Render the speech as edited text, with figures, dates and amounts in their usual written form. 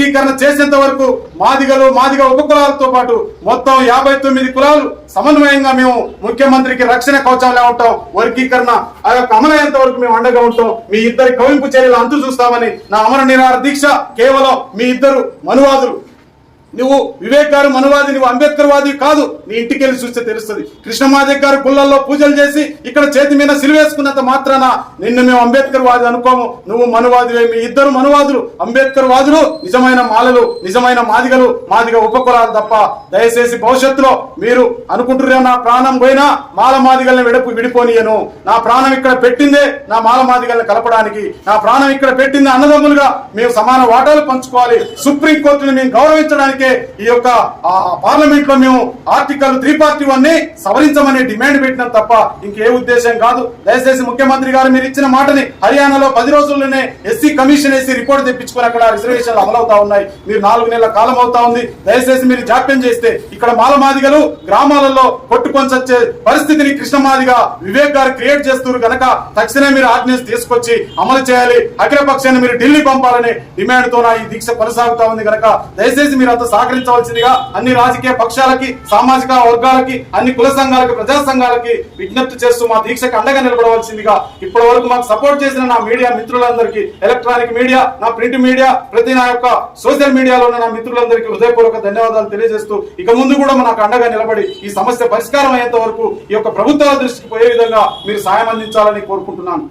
వర్గీకరణ చేసేంత వరకు మాదిగ ఉపకులాలతో పాటు మొత్తం 59 కులాలు సమన్వయంగా మేము ముఖ్యమంత్రికి రక్షణ కవచాలుగా ఉంటాం. వర్గీకరణ అమలయ్యేంత వరకు మేము అండగా ఉంటాం. మీ ఇద్దరి కవింపు చర్యలు అంతు చూస్తామని నా అమర నిరాహార దీక్ష కేవలం మీ ఇద్దరు మనువాదులు, నువ్వు వివేక్ గారు మనువాది, నువ్వు అంబేద్కర్ వాది కాదు. నీ ఇంటికి వెళ్ళి చూస్తే తెలుస్తుంది. కృష్ణమాదిక్ గారు గుళ్ళల్లో పూజలు చేసి ఇక్కడ చేతి మీద సిలువేసుకున్నంత మాత్రాన నిన్ను మేము అంబేద్కర్ వాది అనుకోము. నువ్వు మనువాదివే. మీ ఇద్దరు మనువాదులు, అంబేద్కర్ వాదులు, నిజమైన మాలలు, నిజమైన మాదిగ ఉపకులాలు తప్ప. దయచేసి భవిష్యత్తులో మీరు అనుకుంటున్నా నా ప్రాణం పోయినా మాల మాదిగల్ని విడిపోనియను. నా ప్రాణం ఇక్కడ పెట్టిందే నా మాల మాదిగల్ని కలపడానికి. నా ప్రాణం ఇక్కడ పెట్టింది అన్నదమ్ములుగా మేము సమాన వాటాలు పంచుకోవాలి. సుప్రీంకోర్టుని మేము గౌరవించడానికి ఈ యొక్క పార్లమెంట్ లో మేము ఆర్టికల్ 341 సవరించమని డిమాండ్ పెట్టినాం తప్ప ఇంకే ఉద్దేశం కాదు. దయచేసి ముఖ్యమంత్రి గారు మీరు ఇచ్చిన మాటని హర్యానాలో 10 రోజుల్లోనే ఎస్సీ కమిషన్ వేసి రిపోర్ట్ తెప్పించుకొని అక్కడ రిజర్వేషన్లు అమలవుతా ఉన్నాయి. మీరు 4 నెలల కాలం అవుతా ఉంది. దయచేసి మీరు జాప్యం చేస్తే ఇక్కడ మాలమాదిగలు గ్రామాలలో కొట్టుకొని వచ్చే పరిస్థితిని కృష్ణమాదిగా వివేక్ గారు క్రియేట్ చేస్తున్నారు కనుక తక్షణమే మీరు ఆర్డినెన్స్ తీసుకొచ్చి అమలు చేయాలి. అఖిల పక్షాన్ని మీరు ఢిల్లీ పంపాలనే డిమాండ్ తో ఈ దీక్ష కొనసాగుతా ఉంది కనుక దయచేసి మీరు అంత సహకరించవలసిందిగా అన్ని రాజకీయ పక్షాలకి, సామాజిక వర్గాలకి, అన్ని కుల సంఘాలకి, ప్రజా సంఘాలకి విజ్ఞప్తి చేస్తూ మా దీక్షకు అండగా నిలబడవలసిందిగా ఇప్పటి వరకు మాకు సపోర్ట్ చేసిన నా మీడియా మిత్రులందరికీ, ఎలక్ట్రానిక్ మీడియా, నా ప్రింట్ మీడియా, ప్రతి నా యొక్క సోషల్ మీడియాలో ఉన్న నా మిత్రులందరికీ హృదయపూర్వక ధన్యవాదాలు తెలియజేస్తూ ఇక ముందు కూడా మనకు అండగా నిలబడి ఈ సమస్య పరిష్కారం అయ్యేంత వరకు ఈ యొక్క ప్రభుత్వాల దృష్టికి పోయే విధంగా మీరు సాయం అందించాలని కోరుకుంటున్నాను.